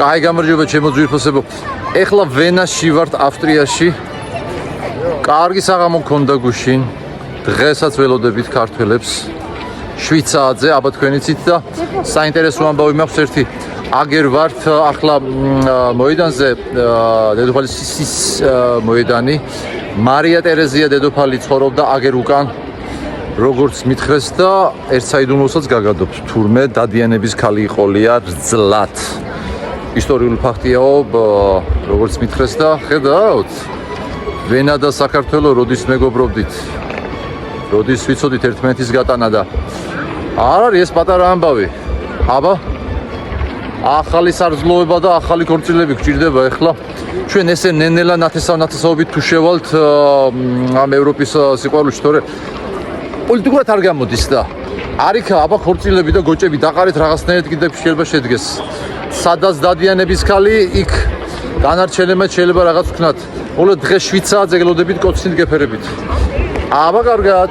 კაი გამარჯობა ჩემო ძვირფასებო. ეხლა ვენაში ვართ ავსტრიაში. კარგი საღამო გქონდა გუშინ. დღესაც ველოდებით ქართველებს. შვიცაძე, აბა თქვენიცით და საინტერესო ამბავი მაქვს ერთი. აგერ ვართ ახლა მოედანზე დედოფალის სისის მოედანი. მარია ტერეზია დედოფალი ცხოვრობდა აგერ უკან. როგორც მითხრეს და ერთ საიდუმლოსაც გაგადობთ. თურმე დადიანების ქალი იყოლია რძლად. ისტორიული ფაქტიაო, როგორც მითხრეს და ხედავთ. ვენა და საქართველო როდის მეგობრობდით. როდის ვიცოდით ერთმანეთის გატანა და არ არის ეს პატარა ამბავი. აბა ახალი სარძლოება და ახალი ქორწილები გჭირდება ეხლა. ჩვენ ესე ნენელა ნათესაობით თუ შევალთ ამ ევროპის სიყვარულში, თორე პოლიტიკურად არ გამოდის და არიქა აბა ქორწილები და გოჭები დაყარეთ რაღაცნაირად კიდე შეიძლება შედგეს. სადაც დადიანების ქალი იქ დანარჩენებმა შეიძლება რაღაც ვქნათ. მოლო დღეს შვიცაა ზეგლოდებით კოცნით გეფერებით. აბა კარგად.